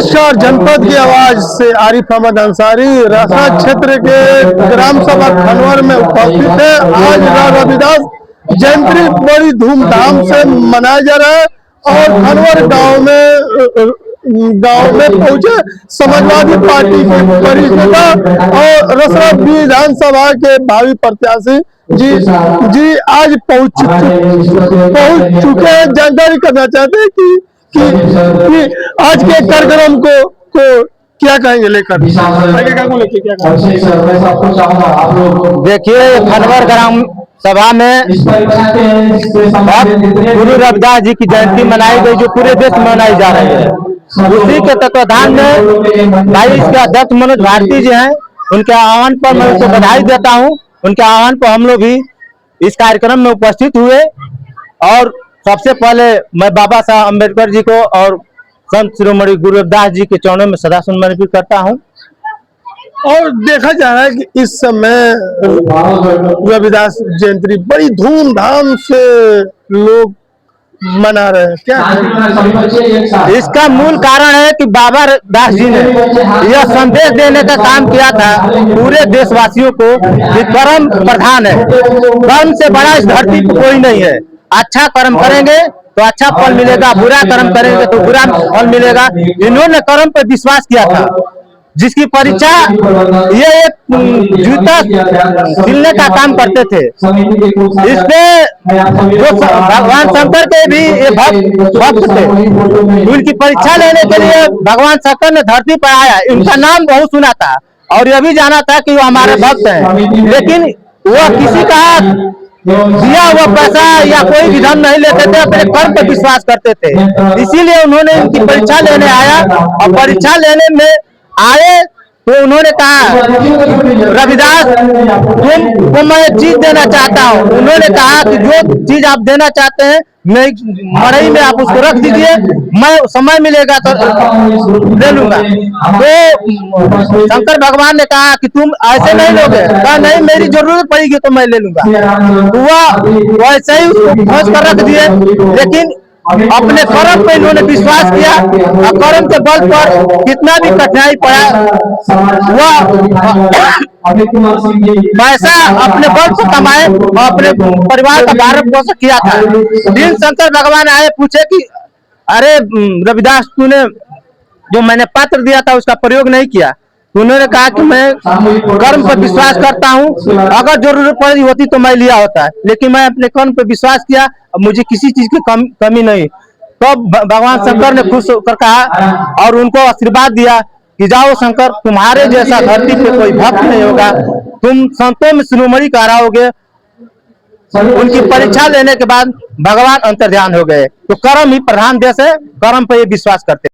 नमस्कार। जनपद की आवाज से आरिफ अहमद अंसारी रसा क्षेत्र के ग्राम सभा खनवर में उपस्थित है। आज रविदास जयंती बड़ी धूमधाम से मनाया जा रहा है और खनवर गांव में पहुंचे समाजवादी पार्टी के वरिष्ठ नेता और रसरा विधानसभा के भावी प्रत्याशी जी आज पहुंच चुके हैं। जानकारी करना चाहते हैं कि आज के कार्यक्रम को क्या कहेंगे लेकर देखिए, खनवर ग्राम सभा में गुरु रविदास जी की जयंती मनाई गई जो पूरे देश में मनाई जा रही है। उसी के तत्वाधान में भाई इसके अध्यक्ष मनोज भारती जी हैं, उनके आह्वान पर मैं उनको बधाई देता हूं। उनके आह्वान पर हम लोग भी इस कार्यक्रम में उपस्थित हुए और सबसे पहले मैं बाबा साहब अम्बेडकर जी को और संत शिरोमणि गुरु रविदास जी के चरणों में सदा समर्पित करता हूं। और देखा जा रहा है कि इस समय रविदास जयंती बड़ी धूमधाम से लोग मना रहे हैं। क्या इसका मूल कारण है कि बाबा दास जी ने यह संदेश देने का काम किया था पूरे देशवासियों को कि कर्म प्रधान है, कर्म से बड़ा इस धरती पर कोई नहीं है। अच्छा कर्म करेंगे तो अच्छा फल मिलेगा, बुरा कर्म करेंगे तो बुरा फल मिलेगा। इन्होंने कर्म पर विश्वास किया था, जिसकी परीक्षा ये एक जूता सिलने का काम करते थे। इसमें जो भगवान शंकर के भी ये भक्त थे, उनकी परीक्षा लेने के लिए भगवान शंकर ने धरती पर आया। इनका नाम बहुत सुना था और यह भी जाना था कि वो हमारे भक्त हैं, लेकिन वह किसी का दिया हुआ पैसा या कोई विधान नहीं लेते थे, अपने कर्म पर विश्वास करते थे। इसीलिए उन्होंने इनकी परीक्षा लेने आया और परीक्षा लेने में आए तो उन्होंने कहा, रविदास तुमको मैं एक चीज देना चाहता हूँ। उन्होंने कहा कि जो चीज आप देना चाहते हैं मड़ई में आप उसको रख दीजिए, मैं समय मिलेगा तो ले लूंगा। तो शंकर भगवान ने कहा कि तुम ऐसे नहीं लोगे। कहा नहीं, मेरी जरूरत पड़ेगी तो मैं ले लूंगा। तो वह वैसे ही उसको खोज कर रख दिए, लेकिन अपने कर्म पे इन्होंने विश्वास किया और कर्म के बल पर कितना भी कठिनाई पड़ा वह पैसा अपने बल से कमाए और अपने परिवार का भारत पोषण किया था। दिन शंकर भगवान आए, पूछे कि अरे रविदास, तूने जो मैंने पत्र दिया था उसका प्रयोग नहीं किया। उन्होंने कहा कि मैं कर्म पर विश्वास करता हूँ, अगर जरूरत पड़ी होती तो मैं लिया होता है, लेकिन मैं अपने कर्म पर विश्वास किया, मुझे किसी चीज की कमी नहीं। तो भगवान शंकर ने खुश होकर कहा और उनको आशीर्वाद दिया कि जाओ शंकर, तुम्हारे जैसा धरती पे कोई भक्त नहीं होगा, तुम संतों में शिरोमणि कहलाओगे। उनकी परीक्षा लेने के बाद भगवान अंतर्ध्यान हो गए। तो कर्म ही प्रधान देश है, कर्म पर ये विश्वास करते।